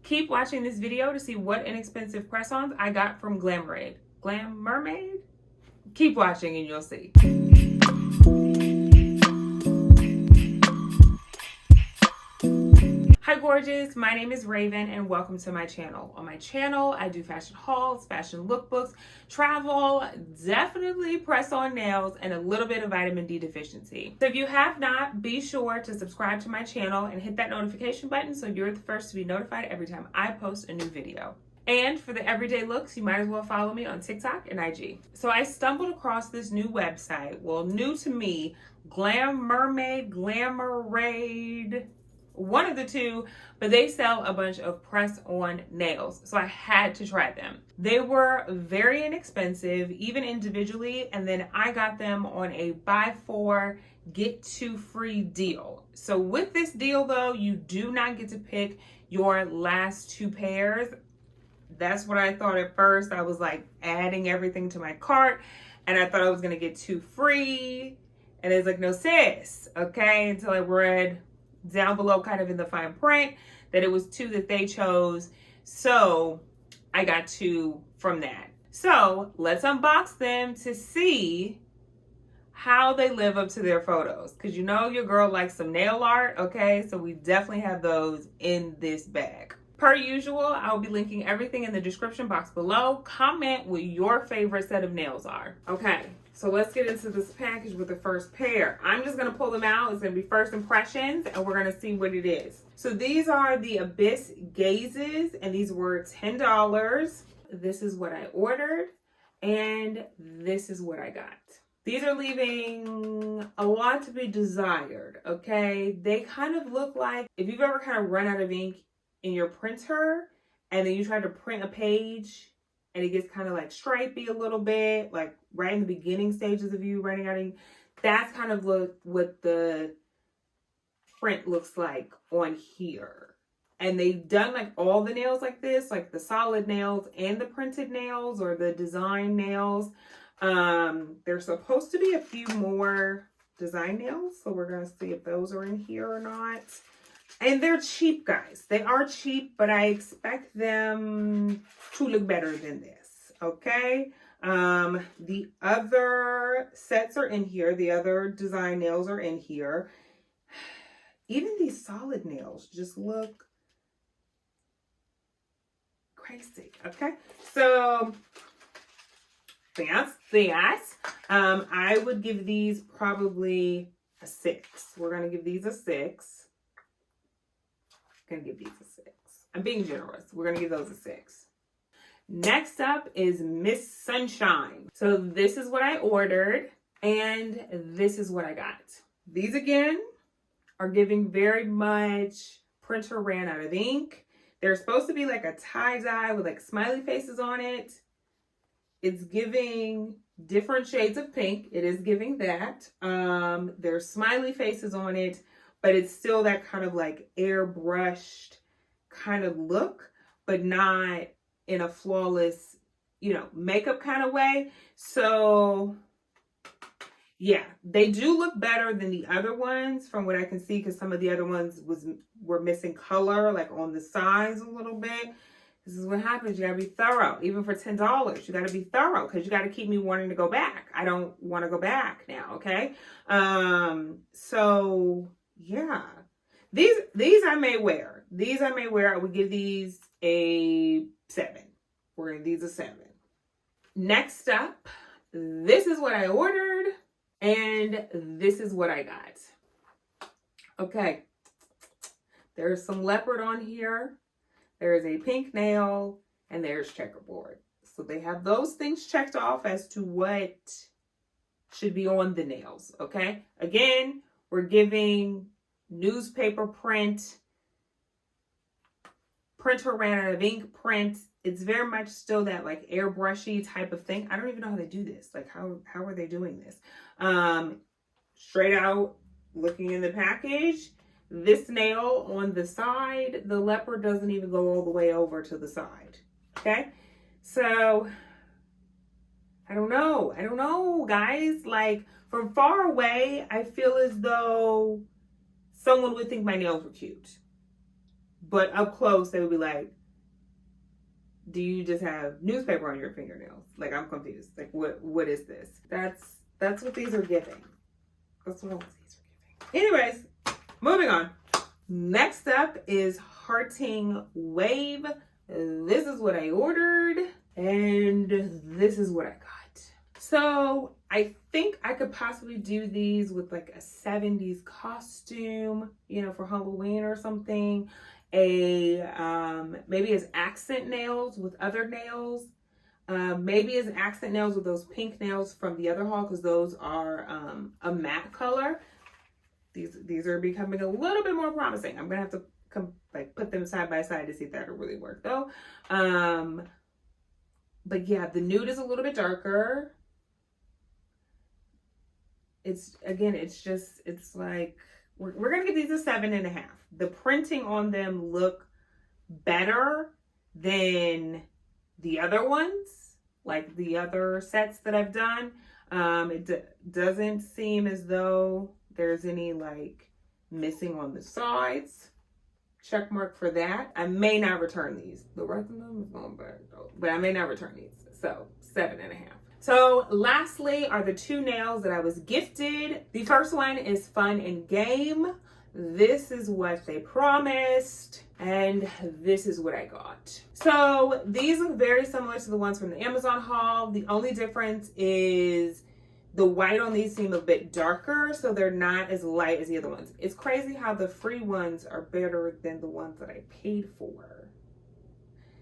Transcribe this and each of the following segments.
Keep watching this video to see what inexpensive press-ons I got from Glamermaid. Glamermaid? Keep watching and you'll see. Hi gorgeous, my name is Raven and welcome to my channel. On my channel, I do fashion hauls, fashion lookbooks, travel, definitely press-on nails, and a little bit of vitamin D deficiency. So if you have not, be sure to subscribe to my channel and hit that notification button so you're the first to be notified every time I post a new video. And for the everyday looks, you might as well follow me on TikTok and IG. So I stumbled across this new website, well, new to me, Glamermaid, one of the two, but they sell a bunch of press-on nails, so I had to try them. They were very inexpensive, even individually, and then I got them on a buy four, get two free deal. So with this deal though, you do not get to pick your last two pairs. That's what I thought at first. I was like adding everything to my cart, and I thought I was gonna get two free, and it's like, no sis, okay, until I read down below kind of in the fine print that it was two that they chose, so I got two from that. So let's unbox them to see how they live up to their photos, because you know your girl likes some nail art, okay? So we definitely have those in this bag. Per usual, I'll be linking everything in the description box below. Comment what your favorite set of nails are. Okay, so let's get into this package with the first pair. I'm just gonna pull them out. It's gonna be first impressions and we're gonna see what it is. So these are the Abyss Gazes and these were $10. This is what I ordered and this is what I got. These are leaving a lot to be desired, okay? They kind of look like, if you've ever kind of run out of ink in your printer and then you try to print a page and it gets kind of like stripey a little bit, like right in the beginning stages of you running out of ink, that's kind of what the print looks like on here. And they've done like all the nails like this, like the solid nails and the printed nails or the design nails. There's supposed to be a few more design nails, so we're gonna see if those are in here or not. And they're cheap, guys. They are cheap, but I expect them to look better than this, okay? The other sets are in here. The other design nails are in here. Even these solid nails just look crazy, okay? So, that's. I would give these probably a 6. We're going to give these a 6. Gonna give these a 6. I'm being generous. We're gonna give those a 6. Next up is Miss Sunshine. So this is what I ordered and this is what I got. These again are giving very much printer ran out of ink. They're supposed to be like a tie-dye with like smiley faces on it. It's giving different shades of pink. It is giving that. There's smiley faces on it, but it's still that kind of like airbrushed kind of look, but not in a flawless, you know, makeup kind of way. So yeah, they do look better than the other ones from what I can see, because some of the other ones were missing color, like on the sides a little bit. This is what happens. You gotta be thorough. Even for $10, you gotta be thorough because you gotta keep me wanting to go back. I don't want to go back now, okay? So yeah, these I may wear. These I may wear. I would give these a 7. We're gonna give these a 7. Next up, this is what I ordered and this is what I got. Okay, there's some leopard on here. There's a pink nail and there's checkerboard. So they have those things checked off as to what should be on the nails, okay? Again, we're giving newspaper print, printer ran out of ink print. It's very much still that like airbrushy type of thing. I don't even know how they do this. Like how are they doing this? Straight out looking in the package, this nail on the side, the leopard doesn't even go all the way over to the side, okay? So I don't know, guys. Like from far away, I feel as though someone would think my nails were cute. But up close, they would be like, do you just have newspaper on your fingernails? Like, I'm confused. Like, what is this? That's what these are giving. That's what these are giving. Anyways, moving on. Next up is Hearting Wave. This is what I ordered, and this is what I got. So I think I could possibly do these with like a 70s costume, you know, for Halloween or something. Maybe as accent nails with other nails. Maybe as accent nails with those pink nails from the other haul, because those are a matte color. These are becoming a little bit more promising. I'm gonna have to put them side by side to see if that'll really work though. But yeah, the nude is a little bit darker. It's like we're gonna give these a 7.5. The printing on them look better than the other ones, like the other sets that I've done. Doesn't seem as though there's any like missing on the sides. Check mark for that. I may not return these. The rest of them is going back though, but I may not return these. So 7.5. So lastly are the two nails that I was gifted. The first one is Fun and Game. This is what they promised, and this is what I got. So these look very similar to the ones from the Amazon haul. The only difference is the white on these seem a bit darker, so they're not as light as the other ones. It's crazy how the free ones are better than the ones that I paid for.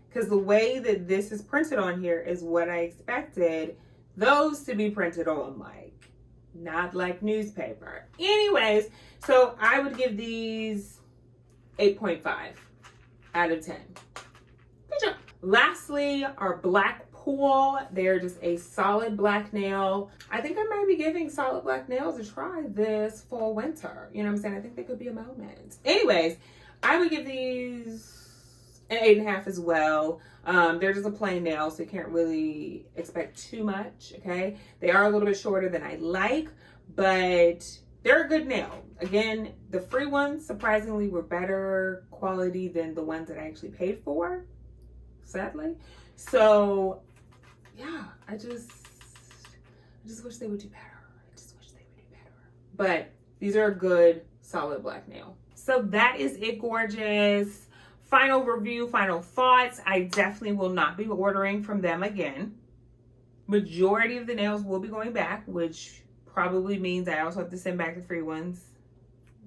Because the way that this is printed on here is what I expected those to be printed on, like, not like newspaper. Anyways, so I would give these 8.5 out of 10. Good job. Lastly, our Black Pool. They're just a solid black nail. I think I might be giving solid black nails a try this fall winter. You know what I'm saying? I think they could be a moment. Anyways, I would give these an 8.5 as well. They're just a plain nail, so you can't really expect too much, okay? They are a little bit shorter than I like, but they're a good nail. Again, the free ones, surprisingly, were better quality than the ones that I actually paid for, sadly. So, yeah, I just wish they would do better. I just wish they would do better. But these are a good, solid black nail. So that is it, gorgeous. Final review, final thoughts. I definitely will not be ordering from them again. Majority of the nails will be going back, which probably means I also have to send back the free ones.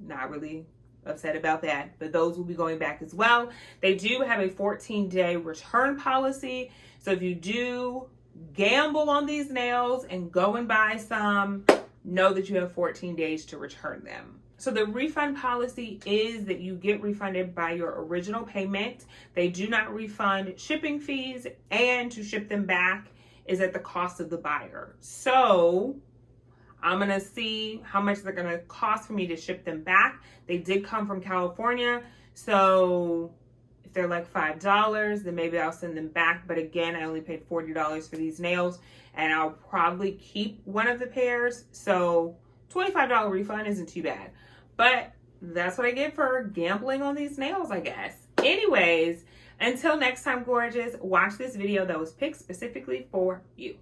Not really upset about that, but those will be going back as well. They do have a 14-day return policy. So if you do gamble on these nails and go and buy some, know that you have 14 days to return them. So the refund policy is that you get refunded by your original payment. They do not refund shipping fees, and to ship them back is at the cost of the buyer. So I'm gonna see how much they're gonna cost for me to ship them back. They did come from California, so if they're like $5, then maybe I'll send them back. But again, I only paid $40 for these nails, and I'll probably keep one of the pairs. So $25 refund isn't too bad. But that's what I get for gambling on these nails, I guess. Anyways, until next time, gorgeous, watch this video that was picked specifically for you.